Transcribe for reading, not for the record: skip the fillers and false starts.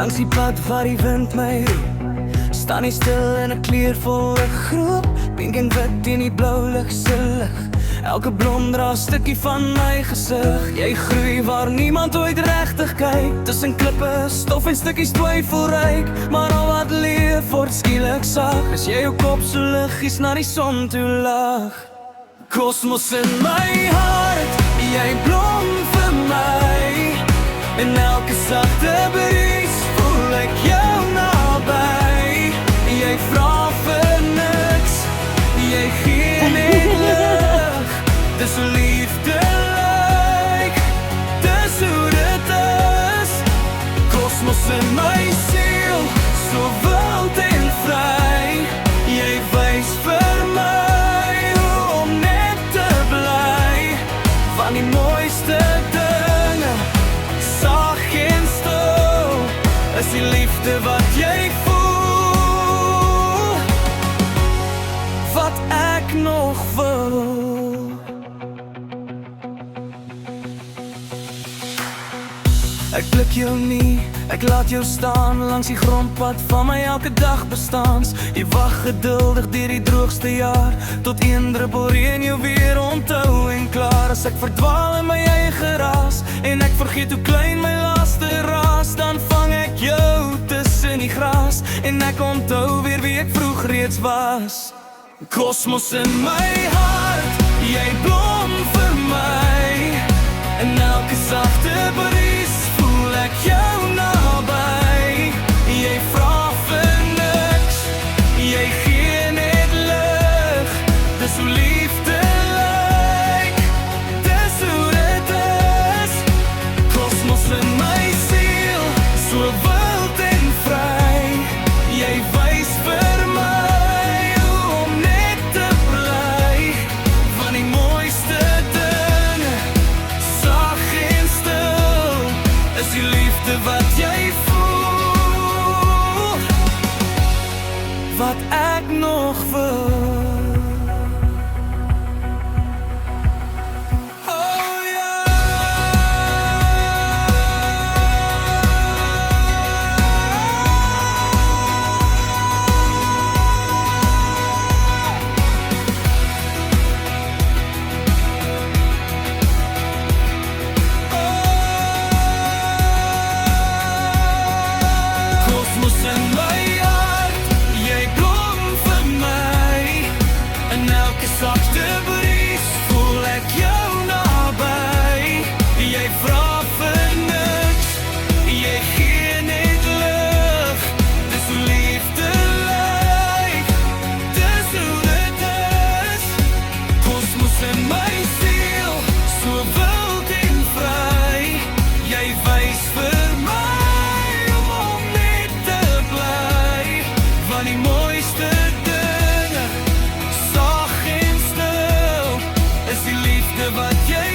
Langs die pad waar die wind my roep, staan nie stil in 'n kleurvolle groep. Pink en wit teen die blou lig se lig. Elke blom dra 'n stukkie van my gesig. Jy groei waar niemand ooit regtig kyk. Tussen klippe, stof en stukkies twyfelryk. Maar al wat leef word skielik sag, as jy jou kop so liggies na die son toe lag. Kosmos in my hart, jy blom vir my. En elke sagte bries voel ek jou naby. Jy vra vir niks, jy gee net lig. Dis hoe liefde lyk, dis hoe dit is. Kosmos in my siel, so wild en vry. Jy wys vir my hoe om net te bly. Van die mooiste dinge, sag en stil, is die liefde wat jy voel, wat ek nog wil. Ek blik jou nie, ek laat jou staan langs die grondpad van my elke dag bestaans. Jy wag geduldig deur die droogste jaar, tot een druppel reën jou weer onthou en klaar. As ek verdwaal in my eie geraas, en ek vergeet hoe klein my laaste raas, dan vang ek jou tussen die gras, en ek onthou weer wie ek vroeg reeds was. Kosmos in my hart, jy blom vir my. En elke sagte bries voel ek jou naby. Jy vra vir niks, jy gee net lig. Dis hoe liefde lyk, dis hoe dit is. Kosmos in my siel, so wild en vry. Jy wys vir my hoe om net te bly. Van die mooiste dinge, sag en stil, is die liefde wat jy voel, wat ek nog wil. Sagte bries voel ek jou naby. Jy vra vir niks, jy gee net lig. Dis hoe liefde lyk, dis hoe dit is. Kosmos in my siel, so wild en vry. Jy wys vir my om net te bly. Van die mooiste dinge, sag en stil, is die liefde wat jy